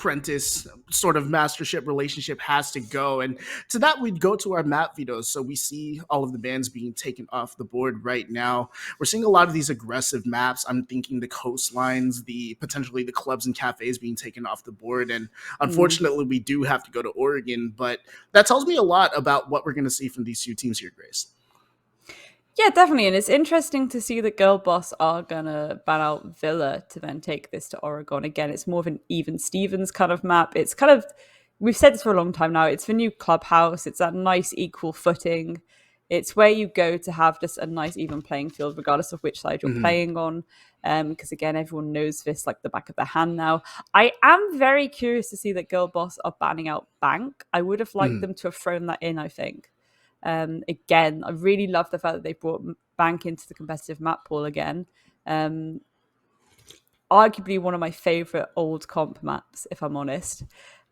apprentice sort of mastership relationship has to go. And to that, we'd go to our map vetoes. So we see all of the bans being taken off the board right now. We're seeing a lot of these aggressive maps. I'm thinking the coastlines, potentially the clubs and cafes being taken off the board. And unfortunately, we do have to go to Oregon, but that tells me a lot about what we're going to see from these two teams here, Grace. Yeah, definitely. And it's interesting to see that Girl Boss are going to ban out Villa to then take this to Oregon. Again, it's more of an even Stevens kind of map. It's kind of, we've said this for a long time now, it's the new clubhouse. It's that nice equal footing. It's where you go to have just a nice even playing field, regardless of which side you're playing on. Because again, everyone knows this like the back of their hand now. I am very curious to see that Girl Boss are banning out Bank. I would have liked them to have thrown that in, I think. Again, I really love the fact that they brought Bank into the competitive map pool again. Arguably one of my favorite old comp maps, if I'm honest.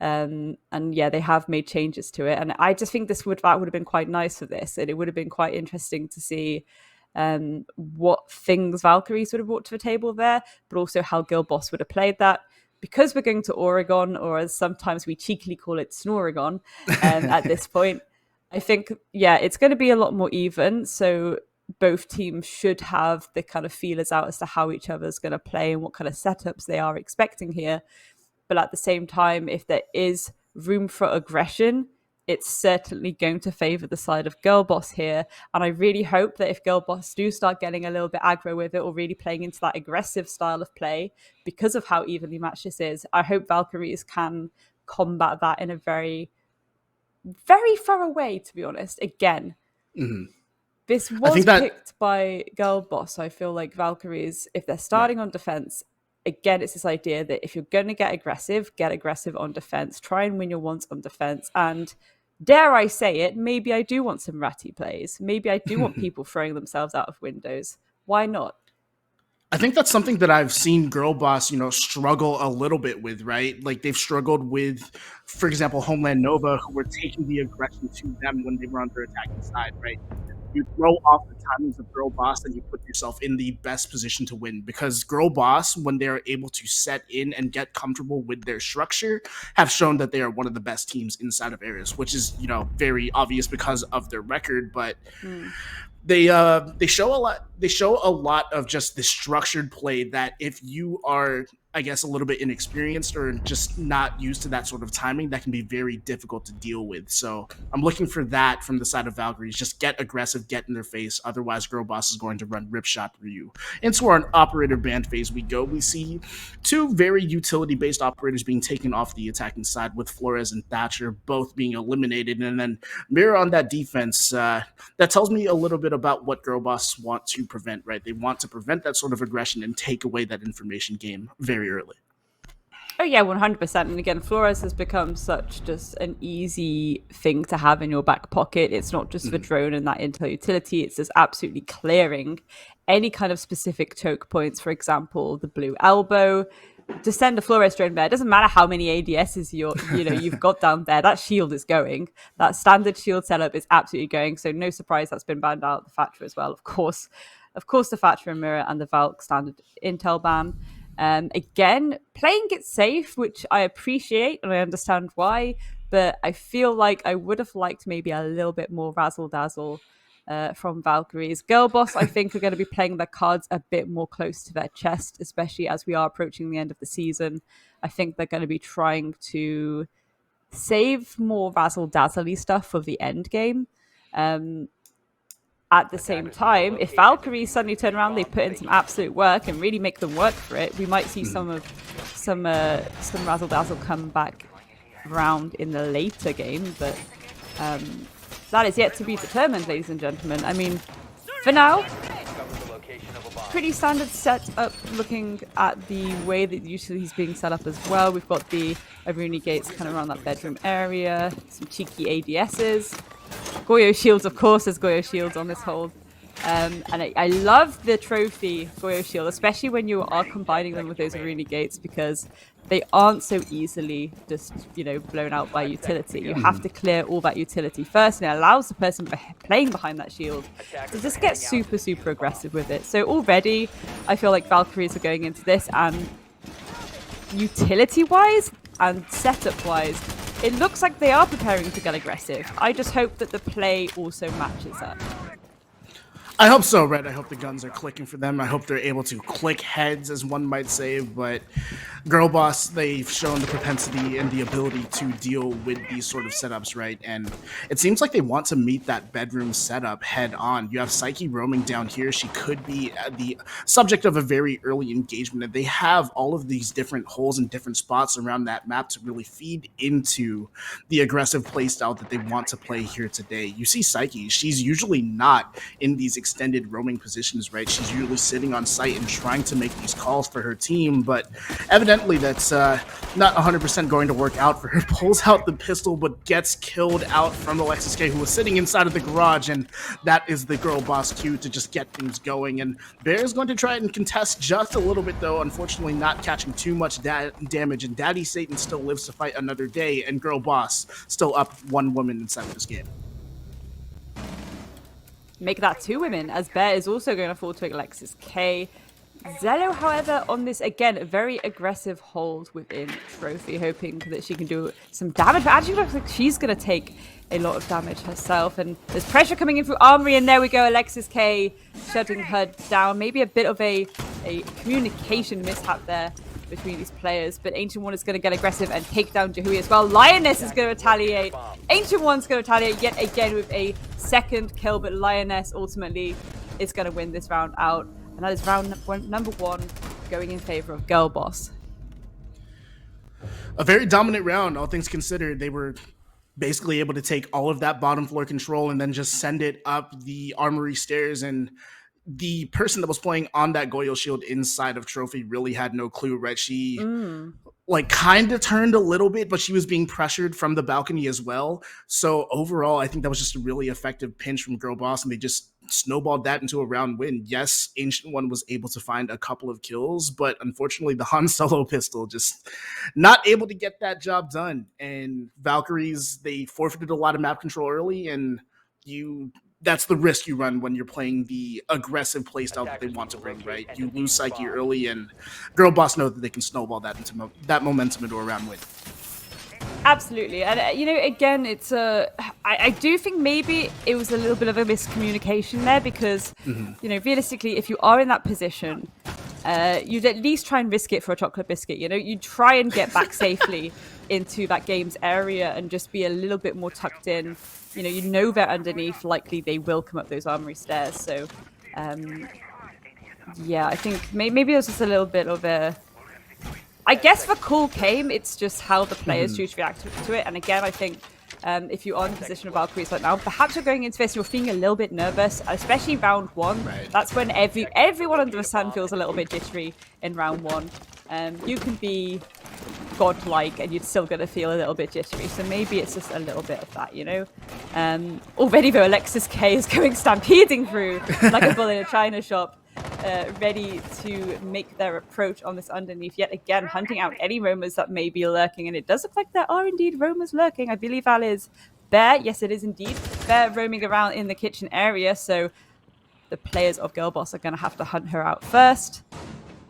And yeah, they have made changes to it, and I just think that would have been quite nice for this, and it would have been quite interesting to see what things Valkyries would have brought to the table there, but also how Girl Boss would have played that. Because we're going to Oregon, or as sometimes we cheekily call it, Snoregon, at this point. I think, yeah, it's going to be a lot more even. So both teams should have the kind of feelers out as to how each other's going to play and what kind of setups they are expecting here. But at the same time, if there is room for aggression, it's certainly going to favor the side of Girl Boss here. And I really hope that if Girl Boss do start getting a little bit aggro with it, or really playing into that aggressive style of play because of how evenly matched this is, I hope Valkyries can combat that in a very thorough way, to be honest. Again, this was picked by Girl Boss. I feel like Valkyries, if they're starting on defense, again, it's this idea that if you're going to get aggressive on defense. Try and win your ones on defense. And dare I say it, maybe I do want some ratty plays. Maybe I do want people throwing themselves out of windows. Why not? I think that's something that I've seen Girl Boss, struggle a little bit with, right? Like they've struggled with, for example, Homeland Nova, who were taking the aggression to them when they were on their attacking side, right? You throw off the timings of Girl Boss and you put yourself in the best position to win, because Girl Boss, when they're able to set in and get comfortable with their structure, have shown that they are one of the best teams inside of Eris, which is, very obvious because of their record, but they show a lot. They show a lot of just the structured play that if you are, I guess, a little bit inexperienced or just not used to that sort of timing, that can be very difficult to deal with. So I'm looking for that from the side of Valkyries. Just get aggressive, get in their face. Otherwise, Girl Boss is going to run ripshot through you. Into our operator ban phase we go. We see two very utility-based operators being taken off the attacking side, with Flores and Thatcher both being eliminated. And then Mirror on that defense. That tells me a little bit about what Girl Boss want to prevent, right? They want to prevent that sort of aggression and take away that information game very early. Oh yeah, 100%. And again, Flores has become such just an easy thing to have in your back pocket. It's not just the drone and that intel utility. It's just absolutely clearing any kind of specific choke points. For example, the blue elbow. Just send a Flores drone there. It doesn't matter how many ADSs you've got down there. That shield is going. That standard shield setup is absolutely going. So no surprise that's been banned out. The Thatcher as well, of course. Of course, the Thatcher and Mirror and the Valk standard intel ban. Again, playing it safe, which I appreciate and I understand why, but I feel like I would have liked maybe a little bit more razzle-dazzle from Valkyries. Girl Boss, I think, are going to be playing their cards a bit more close to their chest, especially as we are approaching the end of the season. I think they're going to be trying to save more razzle-dazzle-y stuff for the end game. At the same time, if Valkyries suddenly turn around, they put in some absolute work and really make them work for it, we might see some razzle-dazzle come back around in the later game, but that is yet to be determined, ladies and gentlemen. I mean, for now, pretty standard setup looking at the way that usually he's being set up as well. We've got the Aruni gates kind of around that bedroom area, some cheeky ADSs. Goyo shields, of course, there's Goyo shields on this hold. And I love the trophy Goyo shield, especially when you are combining them with those Aruni gates, because they aren't so easily just, blown out by utility. You have to clear all that utility first, and it allows the person playing behind that shield to just get super, super aggressive with it. So already, I feel like Valkyries are going into this, and utility-wise, and setup-wise, it looks like they are preparing to get aggressive. I just hope that the play also matches that. I hope so, Red. I hope the guns are clicking for them. I hope they're able to click heads, as one might say. But Girl Boss, they've shown the propensity and the ability to deal with these sort of setups, right? And it seems like they want to meet that bedroom setup head on. You have Psyche roaming down here. She could be the subject of a very early engagement. And they have all of these different holes and different spots around that map to really feed into the aggressive playstyle that they want to play here today. You see Psyche. She's usually not in these extended roaming positions, right? She's usually sitting on site and trying to make these calls for her team, but evidently that's not 100% going to work out for her. Pulls out the pistol, but gets killed out from Alexis K, who was sitting inside of the garage, and that is the Girl Boss cue to just get things going. And Bear is going to try and contest just a little bit, though, unfortunately not catching too much damage, and Daddy Satan still lives to fight another day, and Girl Boss still up one woman inside of this game. Make that 2 women, as Bear is also going to fall to Alexis K. Zello, however, on this, again, a very aggressive hold within Trophy, hoping that she can do some damage. But actually looks like she's going to take a lot of damage herself. And there's pressure coming in through Armory, and there we go, Alexis K shutting her down. Maybe a bit of a communication mishap there between these players, but Ancient One is going to get aggressive and take down Jahui as well. Lioness is going to retaliate. Ancient One's going to retaliate yet again with a second kill, but Lioness ultimately is going to win this round out. And that is round number 1 going in favor of Girl Boss. A very dominant round, all things considered. They were basically able to take all of that bottom floor control and then just send it up the Armory stairs, and the person that was playing on that Goyo shield inside of Trophy really had no clue, right? She like kind of turned a little bit, but she was being pressured from the balcony as well. So overall, I think that was just a really effective pinch from Girl Boss, and they just snowballed that into a round win. Yes, Ancient One was able to find a couple of kills, but unfortunately the Han Solo pistol just not able to get that job done. And Valkyries, they forfeited a lot of map control early, and that's the risk you run when you're playing the aggressive playstyle that they want to bring, right? You lose Psyche early, and Girl Boss know that they can snowball that into that momentum into a round win. Absolutely. And, again, it's I do think maybe it was a little bit of a miscommunication there because, realistically, if you are in that position, you'd at least try and risk it for a chocolate biscuit. You'd try and get back safely into that game's area and just be a little bit more tucked in. You know they're underneath. Likely they will come up those Armory stairs. So, I think maybe it was just a little bit of a... I guess the call came. It's just how the players choose to react to it. And again, I think if you're on the position of Valkyries right now, perhaps you're going into this, you're feeling a little bit nervous, especially round 1. Right. That's when everyone under the sun feels a little bit jittery in round 1. You can be godlike and you're still going to feel a little bit jittery. So maybe it's just a little bit of that, Already though, Alexis K is going stampeding through like a bull in a china shop. Ready to make their approach on this underneath, yet again hunting out any roamers that may be lurking, and it does look like there are indeed roamers lurking. I believe that is Bear. Yes, it is indeed Bear roaming around in the kitchen area, so the players of Girl Boss are going to have to hunt her out first.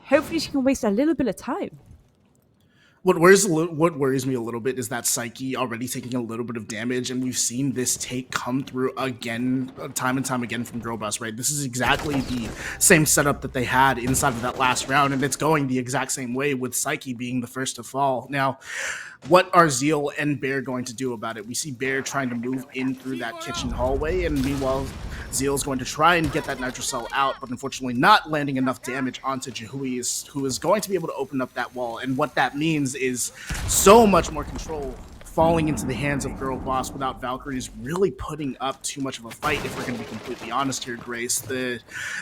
Hopefully she can waste a little bit of time. What worries me a little bit is that Psyche already taking a little bit of damage, and we've seen this take come through again, time and time again from Girl Boss, right? This is exactly the same setup that they had inside of that last round, and it's going the exact same way with Psyche being the first to fall. Now, what are Zeal and Bear going to do about it? We see Bear trying to move in through that kitchen hallway, and meanwhile, Zeal's going to try and get that Nitro Cell out, but unfortunately not landing enough damage onto Jahui, who is going to be able to open up that wall. And what that means is so much more control falling into the hands of Girl Boss without Valkyries really putting up too much of a fight, if we're going to be completely honest here, Grace. The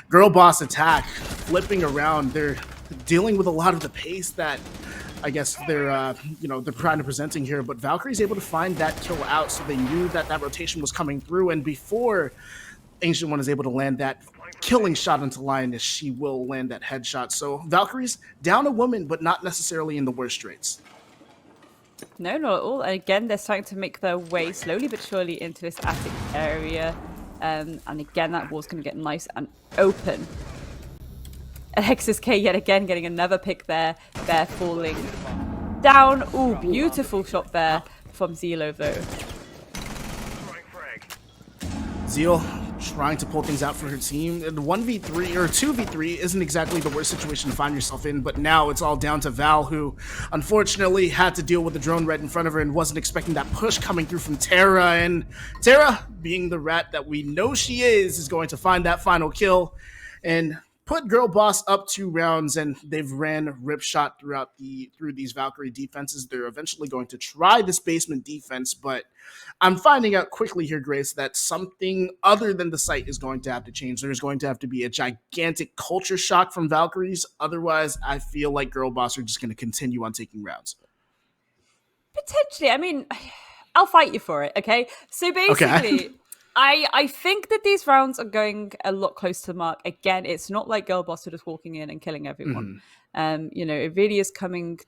Girl Boss attack, flipping around, they're dealing with a lot of the pace that I guess they're kind of presenting here, but Valkyrie's able to find that kill out, so they knew that rotation was coming through, and before Ancient One is able to land that killing shot into Lioness, she will land that headshot. So Valkyries down a woman, but not necessarily in the worst straits. No, not at all. And again, they're starting to make their way slowly but surely into this attic area. And again, that wall's going to get nice and open. Alexis K yet again getting another pick there. Bear falling. down. Ooh, beautiful shot there from Zelo, though. Zeal trying to pull things out for her team. And 1v3 or 2v3 isn't exactly the worst situation to find yourself in, but now it's all down to Val, who unfortunately had to deal with the drone right in front of her and wasn't expecting that push coming through from Terra. And Terra, being the rat that we know she is going to find that final kill and put Girl Boss up 2 rounds, and they've ran ripshot through these Valkyrie defenses. They're eventually going to try this basement defense, but I'm finding out quickly here, Grace, that something other than the site is going to have to change. There's going to have to be a gigantic culture shock from Valkyries. Otherwise, I feel like Girl Boss are just going to continue on taking rounds. Potentially. I mean, I'll fight you for it, okay? So basically, I think that these rounds are going a lot closer to the mark. Again, it's not like Girl Boss are just walking in and killing everyone. It really is coming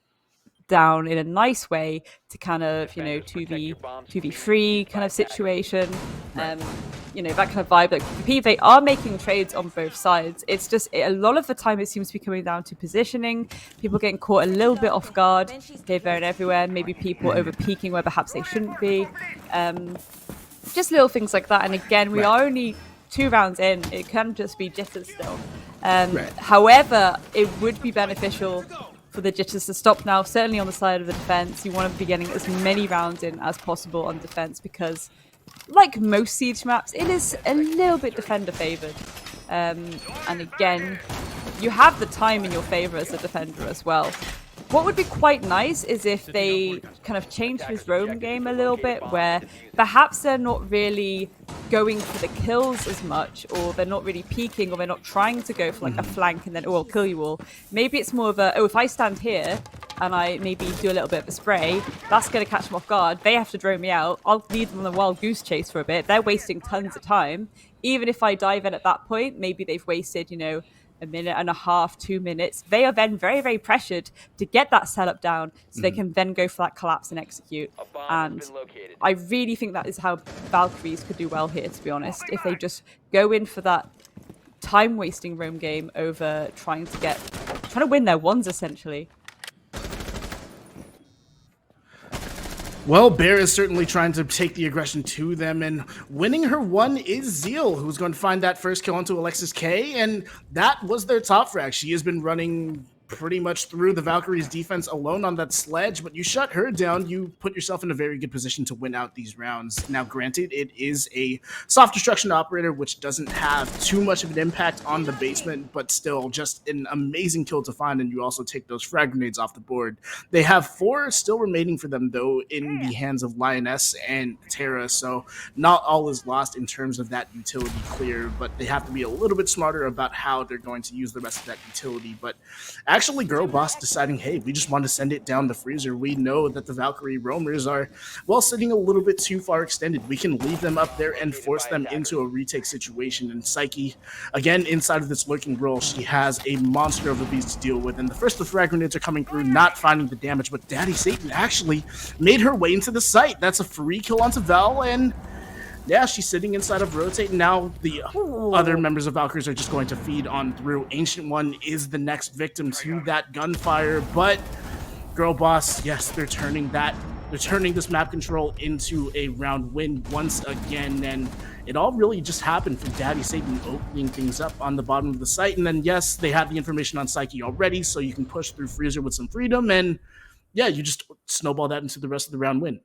down in a nice way to kind of 2v3 kind of situation. That kind of vibe. Like they are making trades on both sides. It's just a lot of the time it seems to be coming down to positioning, people getting caught a little bit off guard here, there, and everywhere. Maybe people over peaking where perhaps they shouldn't be. Just little things like that. And again, we are only 2 rounds in. It can just be jitters still. However, it would be beneficial for the jitters to stop now, certainly on the side of the defense. You want to be getting as many rounds in as possible on defense because, like most Siege maps, it is a little bit defender favored. And again, you have the time in your favor as a defender as well. What would be quite nice is if they kind of change this roam game a little bit, where perhaps they're not really going for the kills as much, or they're not really peeking, or they're not trying to go for like a flank and then, oh, I'll kill you all. Maybe it's more of a, oh, if I stand here and I maybe do a little bit of a spray, that's going to catch them off guard. They have to drone me out. I'll lead them on a wild goose chase for a bit. They're wasting tons of time. Even if I dive in at that point, maybe they've wasted, a minute and a half, 2 minutes. They are then very, very pressured to get that setup down so they can then go for that collapse and execute. And I really think that is how Valkyries could do well here, to be honest. If they just go in for that time-wasting roam game over trying to win their ones, essentially. Well, Bear is certainly trying to take the aggression to them, and winning her one is Zeal, who's going to find that first kill onto Alexis K, and that was their top frag. She has been running pretty much through the Valkyries defense alone on that sledge, but you shut her down, you put yourself in a very good position to win out these rounds. Now, granted, it is a soft destruction operator, which doesn't have too much of an impact on the basement, but still just an amazing kill to find, and you also take those frag grenades off the board. They have 4 still remaining for them, though, in the hands of Lioness and Terra, so not all is lost in terms of that utility clear, but they have to be a little bit smarter about how they're going to use the rest of that utility. But actually, Girl Boss deciding, hey, we just want to send it down the freezer. We know that the Valkyrie roamers are, well, sitting a little bit too far extended. We can leave them up there and force them into a retake situation. And Psyche, again, inside of this lurking role, she has a monster of a beast to deal with. And the first of the frag grenades are coming through, not finding the damage, but Daddy Satan actually made her way into the site. That's a free kill onto Val, and yeah, she's sitting inside of Rotate. Now the other members of Valkyries are just going to feed on through. Ancient One is the next victim to that gunfire, but Girl Boss, yes, they're turning this map control into a round win once again, and it all really just happened from Daddy Satan opening things up on the bottom of the site. And then, yes, they have the information on Psyche already, so you can push through Freezer with some freedom, and yeah, you just snowball that into the rest of the round win.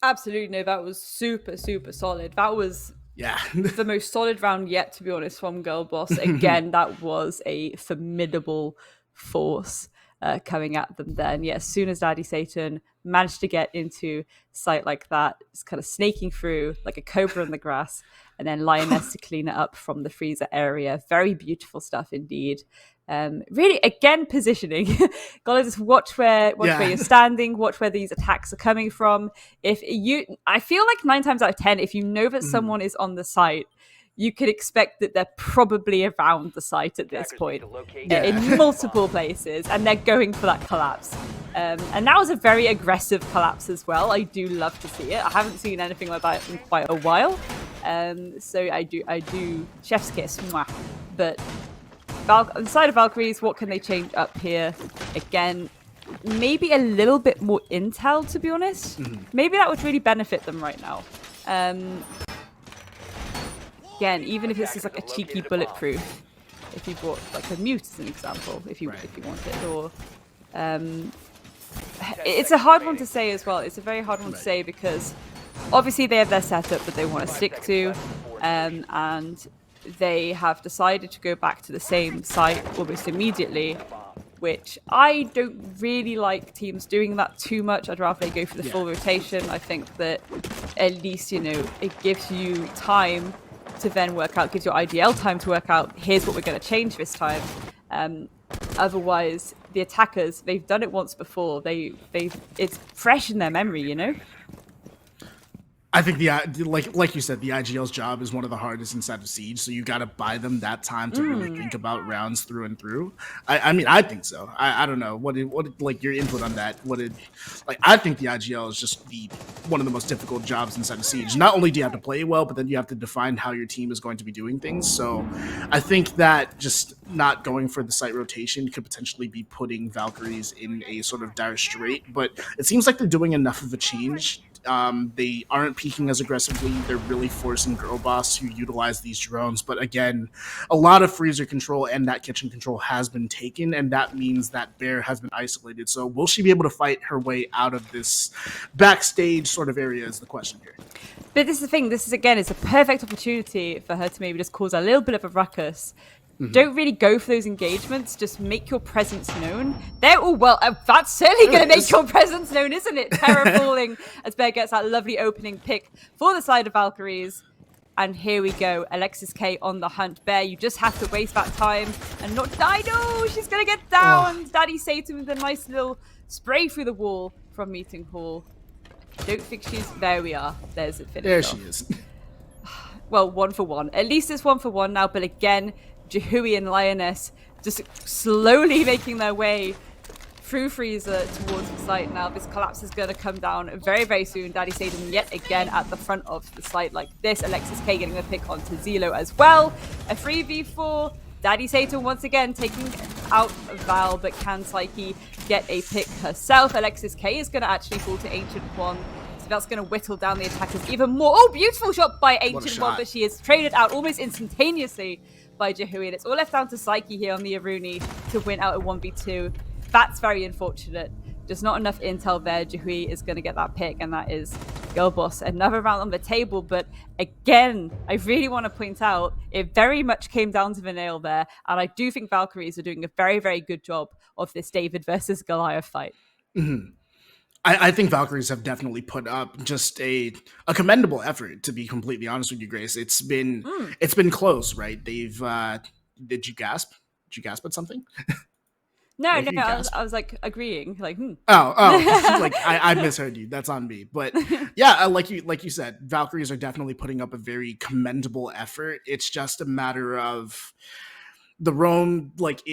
Absolutely, no, that was super, super solid. That was the most solid round yet, to be honest, from Girl Boss. Again, that was a formidable force coming at them there. And yeah, as soon as Daddy Satan managed to get into sight like that, it's kind of snaking through like a cobra in the grass, and then Lioness to clean it up from the freezer area. Very beautiful stuff indeed. Really, again, positioning. Gotta just watch where you're standing, watch where these attacks are coming from. I feel like 9 times out of 10, if you know that someone is on the site, you could expect that they're probably around the site at this point, in multiple places, and they're going for that collapse. And that was a very aggressive collapse as well. I do love to see it. I haven't seen anything like that in quite a while. So I do chef's kiss. Mwah. But on the side of Valkyries, what can they change up here? Again, maybe a little bit more intel, to be honest. Maybe that would really benefit them right now. Again, even if this is like a cheeky bulletproof, if you brought like a mute as an example, if you wanted, or it's a hard one to say as well. It's a very hard one to say because obviously they have their setup that they want to stick to, and they have decided to go back to the same site almost immediately, which I don't really like teams doing that too much. I'd rather they go for the full rotation. I think that at least, it gives you time to then work out, gives your IDL time to work out, here's what we're going to change this time. Otherwise, the attackers, they've done it once before. It's fresh in their memory, I think like you said, the IGL's job is one of the hardest inside of Siege, so you got to buy them that time to really think about rounds through and through. I mean, I think so. I don't know what like your input on that. I think the IGL is just one of the most difficult jobs inside of Siege. Not only do you have to play well, but then you have to define how your team is going to be doing things. So I think that just not going for the site rotation could potentially be putting Valkyries in a sort of dire strait. But it seems like they're doing enough of a change. They aren't peaking as aggressively. They're really forcing Girl Boss to utilize these drones. But again, a lot of freezer control and that kitchen control has been taken, and that means that Bear has been isolated. So will she be able to fight her way out of this backstage sort of area is the question here. But this is the thing. This is, again, it's a perfect opportunity for her to maybe just cause a little bit of a ruckus. Don't really go for those engagements. Just make your presence known. That's certainly going to make your presence known, isn't it? Terror falling as Bear gets that lovely opening pick for the side of Valkyries. And here we go. Alexis K on the hunt. Bear, you just have to waste that time and not die. No, she's going to get downed. Daddy Satan with a nice little spray through the wall from Meeting Hall. Don't think there we are. There's it finished. There she is. Well, 1 for 1. At least it's 1 for 1 now. But again, Jahui and Lioness just slowly making their way through Freezer towards the site now. This collapse is going to come down very, very soon. Daddy Satan yet again at the front of the site like this. Alexis K getting the pick onto Zelo as well. A 3v4. Daddy Satan once again taking out Val, but can Psyche get a pick herself? Alexis K is going to actually fall to Ancient One. So that's going to whittle down the attackers even more. Oh, beautiful shot by Ancient One, but she is traded out almost instantaneously by Jahui, and it's all left down to Psyche here on the Aruni to win out at 1v2. That's very unfortunate. Just not enough intel there. Jahui is going to get that pick, and that is Girl Boss. Another round on the table, but again, I really want to point out it very much came down to the nail there, and I do think Valkyries are doing a very, very good job of this David versus Goliath fight. I think Valkyries have definitely put up just a commendable effort, to be completely honest with you, Grace. It's been close, right? They've did you gasp? Did you gasp at something? No, I was like agreeing, like Oh, like I misheard you. That's on me. But yeah, like you said, Valkyries are definitely putting up a very commendable effort. It's just a matter of the roam, like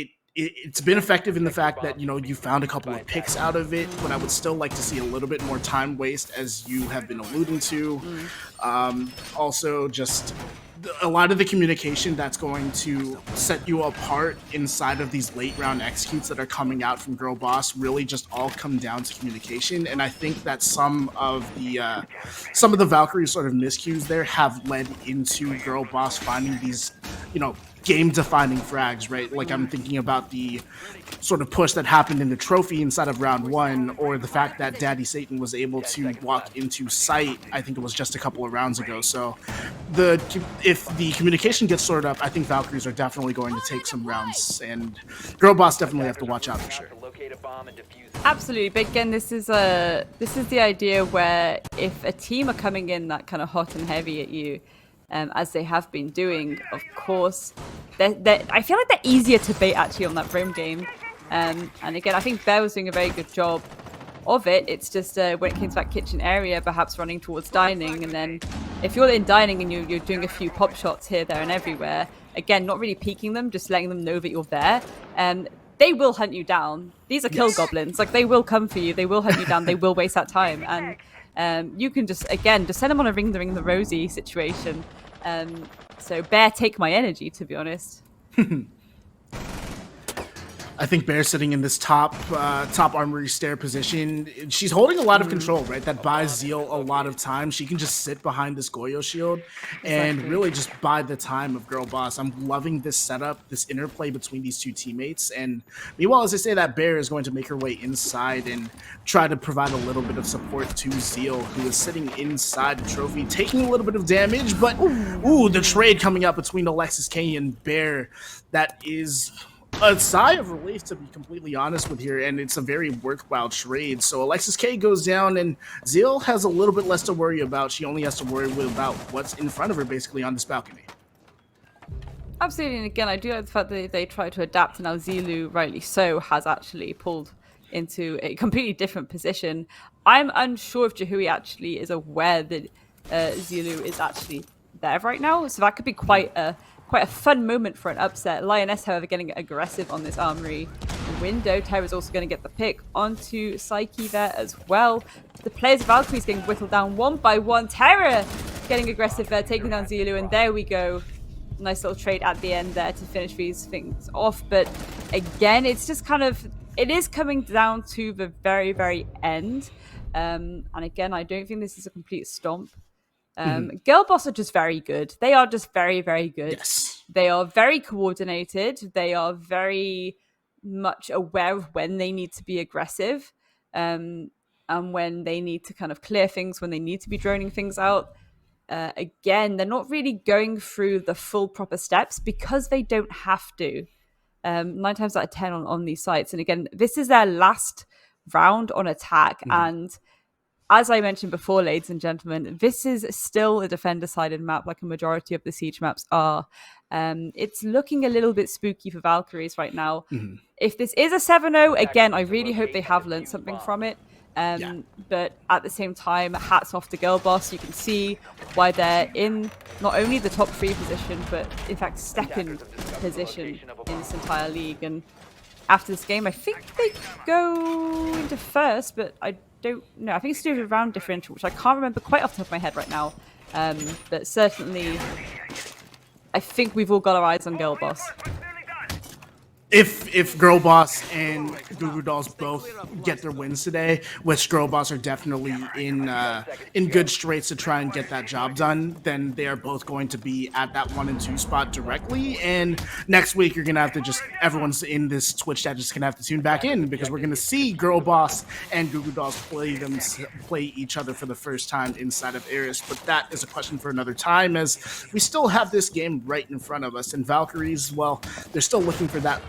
it's been effective in the fact that, you found a couple of picks out of it, but I would still like to see a little bit more time waste, as you have been alluding to. Also, just a lot of the communication that's going to set you apart inside of these late round executes that are coming out from Girl Boss really just all come down to communication. And I think that some of the Valkyrie sort of miscues there have led into Girl Boss finding these, game-defining frags, right? Like, I'm thinking about the sort of push that happened in the trophy inside of round 1, or the fact that Daddy Satan was able to walk into sight, I think it was just a couple of rounds ago. So if the communication gets sorted up, I think Valkyries are definitely going to take some rounds, and Girl Boss definitely have to watch out for sure. Absolutely, but again, this is the idea where if a team are coming in that kind of hot and heavy at you, as they have been doing, of course, I feel like they're easier to bait actually on that roam game. And again, I think Bear was doing a very good job of it. It's just when it came to that kitchen area, perhaps running towards dining, and then if you're in dining and you're doing a few pop shots here, there, and everywhere, again, not really peeking them, just letting them know that you're there. They will hunt you down. These are kill goblins. Like, they will come for you. They will hunt you down. They will waste that time. And you can just send them on a ring the rosy situation. So Bear, take my energy, to be honest. I think Bear sitting in this top armory stair position, she's holding a lot of control, right? That buys Zeal a lot of time. She can just sit behind this Goyo shield and Exactly. really just buy the time of Girl Boss. I'm loving this setup, this interplay between these two teammates. And meanwhile, as I say that, Bear is going to make her way inside and try to provide a little bit of support to Zeal, who is sitting inside the trophy, taking a little bit of damage. But, ooh, the trade coming up between Alexis K and Bear, that is a sigh of relief, to be completely honest with you, and it's a very worthwhile trade. So Alexis K goes down, and Zeal has a little bit less to worry about. She only has to worry about what's in front of her, basically, on this balcony. Absolutely, and again, I do like the fact that they try to adapt, and now Zilu, rightly so, has actually pulled into a completely different position. I'm unsure if Jahui actually is aware that Zilu is actually there right now, so that could be quite a fun moment for an upset. Lioness, however, getting aggressive on this armory window. Terra's also going to get the pick onto Psyche there as well. The players of Valkyries getting whittled down one by one. Terra getting aggressive there, taking down Zilu, and there we go. Nice little trade at the end there to finish these things off. But again, it's just kind of, it is coming down to the very, very end. And again, I don't think this is a complete stomp. Girl Boss are just very good. They are just very, very good. Yes. They are very coordinated. They are very much aware of when they need to be aggressive, and when they need to kind of clear things, when they need to be droning things out. Again, they're not really going through the full proper steps because they don't have to. 9 times out of 10 on these sites. And again, this is their last round on attack. And as I mentioned before, ladies and gentlemen, this is still a defender-sided map like a majority of the Siege maps are. It's looking a little bit spooky for Valkyries right now. If this is a 7-0, again, I really hope they have learned something from it. But at the same time, hats off to Girl Boss. You can see why they're in not only the top 3 position, but in fact second position in this entire league. And after this game, I think they go into first, but I don't know. I think it's due to round differential, which I can't remember quite off the top of my head right now. But certainly, I think we've all got our eyes on Girl Boss. If Girl Boss and Goo Goo Dolls both get their wins today, which Girl Boss are definitely in good straits to try and get that job done, then they are both going to be at that 1 and 2 spot directly. And next week you're gonna have to just, everyone's in this Twitch chat just gonna have to tune back in, because we're gonna see Girl Boss and Goo Goo Dolls play each other for the first time inside of Eris. But that is a question for another time, as we still have this game right in front of us. And Valkyries, well, they're still looking for that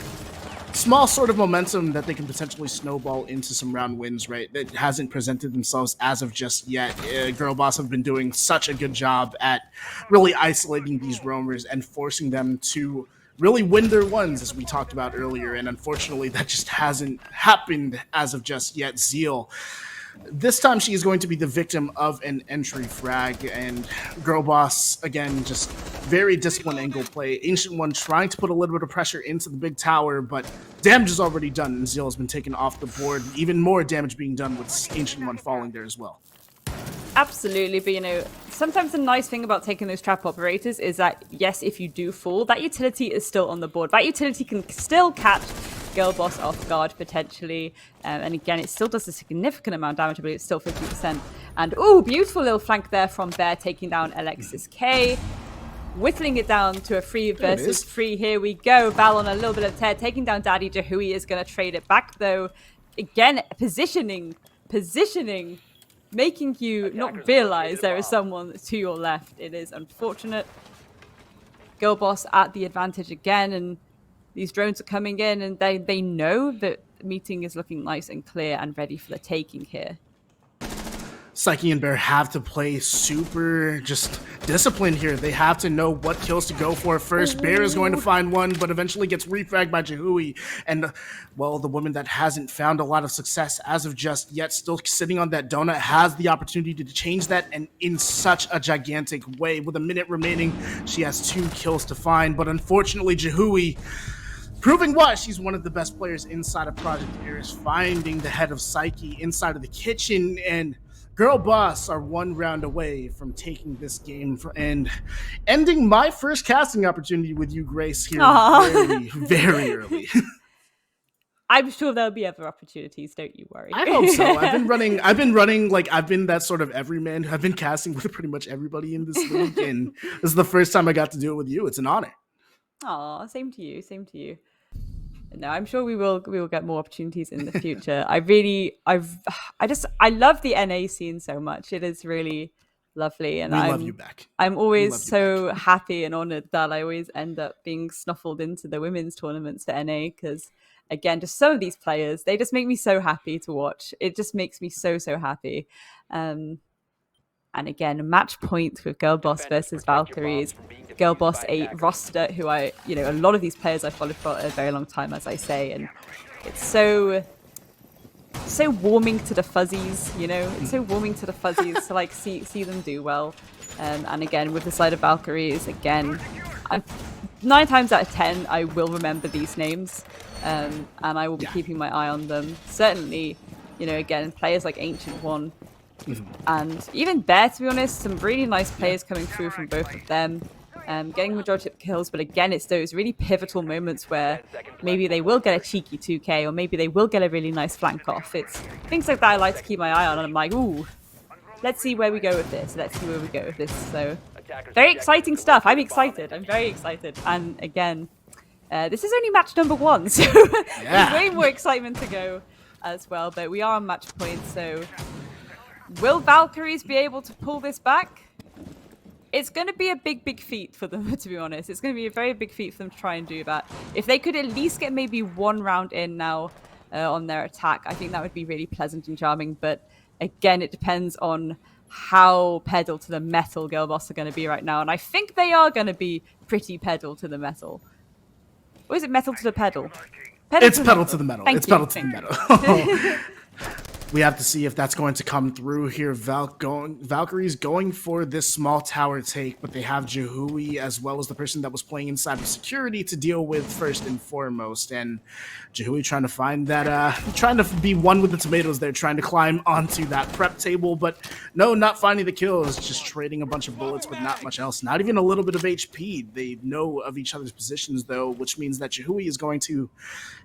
small sort of momentum that they can potentially snowball into some round wins, right? That hasn't presented themselves as of just yet. Girl Boss have been doing such a good job at really isolating these roamers and forcing them to really win their ones, as we talked about earlier. And unfortunately, that just hasn't happened as of just yet. Zeal, this time she is going to be the victim of an entry frag, and Girl Boss, again, just very disciplined angle play. Ancient One trying to put a little bit of pressure into the big tower, but damage is already done, and Zeal has been taken off the board. Even more damage being done with Ancient One falling there as well. Absolutely, but sometimes the nice thing about taking those trap operators is that, yes, if you do fall, that utility is still on the board. That utility can still catch Girl Boss off guard potentially, and again, it still does a significant amount of damage, but it's still 50%. And oh, beautiful little flank there from Bear, taking down Alexis K, whittling it down to a 3 versus 3. Here we go. Val on a little bit of tear, taking down Daddy Jahui, is going to trade it back though. Again, positioning, making you not realize there is someone to your left. It is unfortunate. Girl Boss at the advantage again, and these drones are coming in, and they know that the meeting is looking nice and clear and ready for the taking here. Psyche and Bear have to play super just disciplined here. They have to know what kills to go for first. Bear is going to find one, but eventually gets refragged by Jahui. And, well, the woman that hasn't found a lot of success as of just yet, still sitting on that donut, has the opportunity to change that, and in such a gigantic way. With a minute remaining, she has 2 kills to find, but unfortunately, Jahui, proving why she's one of the best players inside of Project Eris, finding the head of Psyche inside of the kitchen, and Girl Boss are 1 round away from taking this game and ending my first casting opportunity with you, Grace, here very, very early. I'm sure there'll be other opportunities. Don't you worry. I hope so. I've been that sort of everyman. I've been casting with pretty much everybody in this league, and this is the first time I got to do it with you. It's an honor. Aw, same to you. Same to you. No, I'm sure we will get more opportunities in the future. I love the NA scene so much. It is really lovely, and We love you back. I'm We always love you so back. happy and honored that I always end up being snuffled into the women's tournaments for NA, because again, just some of these players, they just make me so happy to watch. It just makes me so happy. And again, match point with Girl Boss versus Valkyries. Girl Boss, a roster who a lot of these players I followed for a very long time, as I say, and it's so warming to the fuzzies, It's so warming to the fuzzies to like see them do well. And again, with the side of Valkyries, again, 9 times out of 10, I will remember these names, and I will be keeping my eye on them. Certainly, again, players like Ancient One. And even Bear, to be honest, some really nice players coming through from both of them, getting majority of kills. But again, it's those really pivotal moments where maybe they will get a cheeky 2k, or maybe they will get a really nice flank off. It's things like that I like to keep my eye on, and I'm like, ooh, let's see where we go with this. So very exciting stuff. I'm excited. I'm very excited. And again, this is only match number 1, so there's way more excitement to go as well. But we are on match point, so will Valkyries be able to pull this back? It's going to be a big feat for them, to be honest. It's going to be a very big feat for them to try and do that. If they could at least get maybe 1 round in now on their attack, I think that would be really pleasant and charming. But again, it depends on how pedal to the metal Girl Boss are going to be right now. And I think they are going to be pretty pedal to the metal. Or is it metal to the pedal? It's pedal to the metal. Thank it's you. pedal to the metal. We have to see if that's going to come through here. Valkyries going for this small tower take, but they have Jahui as well as the person that was playing inside of security to deal with first and foremost. And Jahui trying to find that, trying to be one with the tomatoes there, trying to climb onto that prep table, but no, not finding the kills, just trading a bunch of bullets, but not much else. Not even a little bit of HP. They know of each other's positions though, which means that Jahui is going to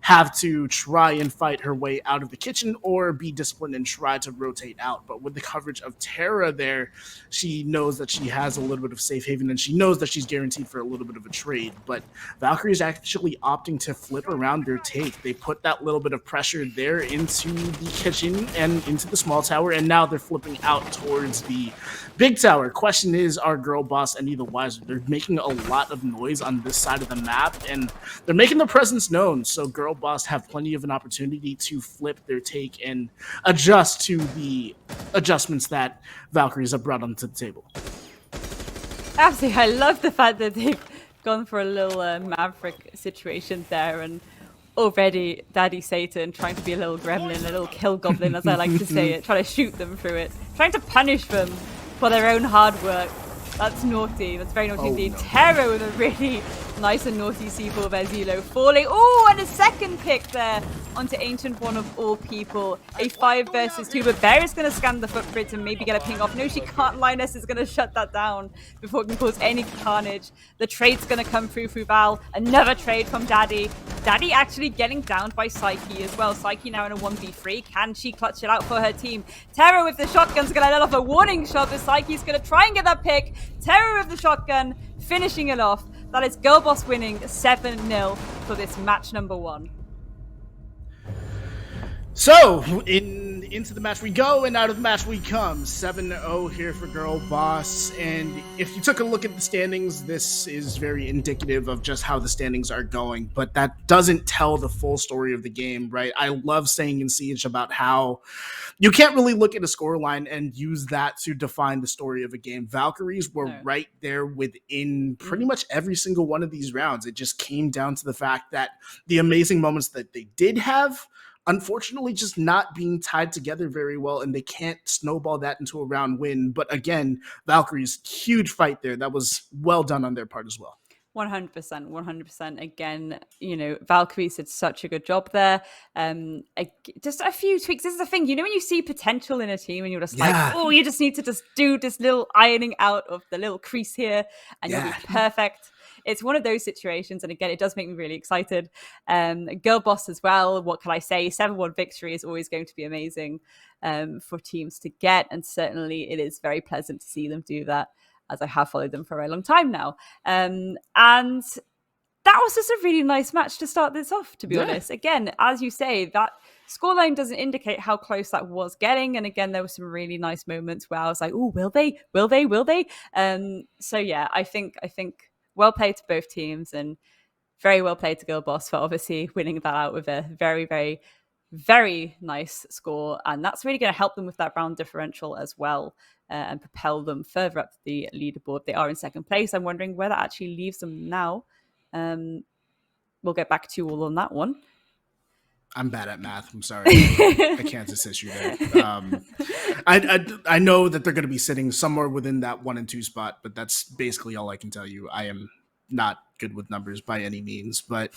have to try and fight her way out of the kitchen or be disciplined and try to rotate out. But with the coverage of Terra there, she knows that she has a little bit of safe haven, and she knows that she's guaranteed for a little bit of a trade. But Valkyrie is actually opting to flip around their take. They put that little bit of pressure there into the kitchen and into the small tower, and now they're flipping out towards the big tower. Question is, are Girl Boss any the wiser? They're making a lot of noise on this side of the map, and they're making their presence known. So Girl Boss have plenty of an opportunity to flip their take and adjust to the adjustments that Valkyries have brought onto the table. Absolutely. I love the fact that they've gone for a little Maverick situation there, and already Daddy Satan trying to be a little gremlin, a little kill goblin, as I like to say it, trying to shoot them through it, trying to punish them for their own hard work. That's naughty. That's very naughty indeed. No. Terra with a really nice and naughty C4 there, Zelo falling. Oh, and a second pick there onto Ancient One of all people. A 5 versus 2, but Bear is going to scan the footprint and maybe get a ping off. No, she can't. Linus is going to shut that down before it can cause any carnage. The trade's going to come through Val. Another trade from Daddy. Daddy actually getting downed by Psyche as well. Psyche now in a 1v3. Can she clutch it out for her team? Terra with the shotgun's going to let off a warning shot, but Psyche's going to try and get that pick. Terra with the shotgun, finishing it off. That is Girl Boss winning 7-0 for this match number 1. So, into the match we go, and out of the match we come. 7-0 here for Girl Boss, and if you took a look at the standings, this is very indicative of just how the standings are going, but that doesn't tell the full story of the game, right? I love saying in Siege about how you can't really look at a scoreline and use that to define the story of a game. Valkyries were right there within pretty much every single one of these rounds. It just came down to the fact that the amazing moments that they did have, unfortunately, just not being tied together very well, and they can't snowball that into a round win. But again, Valkyries, huge fight there. That was well done on their part as well. 100%. Again, Valkyries did such a good job there. Just a few tweaks. This is the thing, when you see potential in a team and you're just like, oh, you just need to just do this little ironing out of the little crease here and you'll be perfect. it's one of those situations. And again, it does make me really excited. Girl boss as well. What can I say? 7-1 victory is always going to be amazing for teams to get. And certainly it is very pleasant to see them do that, as I have followed them for a very long time now. And that was just a really nice match to start this off, to be honest. Again, as you say, that scoreline doesn't indicate how close that was getting. And again, there were some really nice moments where I was like, oh, will they? Will they? Will they? So yeah, I think well played to both teams, and very well played to Girl Boss for obviously winning that out with a very, very, very nice score. And that's really going to help them with that round differential as well, and propel them further up the leaderboard. They are in second place. I'm wondering where that actually leaves them now. We'll get back to you all on that one. I'm bad at math. I'm sorry. I can't assist you there. I know that they're going to be sitting somewhere within that 1 and 2 spot, but that's basically all I can tell you. I am not good with numbers by any means, but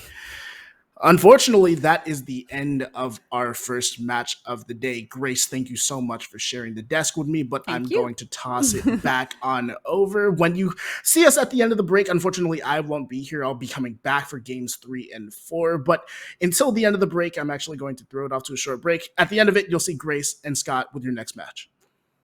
unfortunately, that is the end of our first match of the day. Grace, thank you so much for sharing the desk with me, but I'm going to toss it back on over. When you see us at the end of the break, unfortunately, I won't be here. I'll be coming back for games 3 and 4, but until the end of the break, I'm actually going to throw it off to a short break. At the end of it, you'll see Grace and Scott with your next match.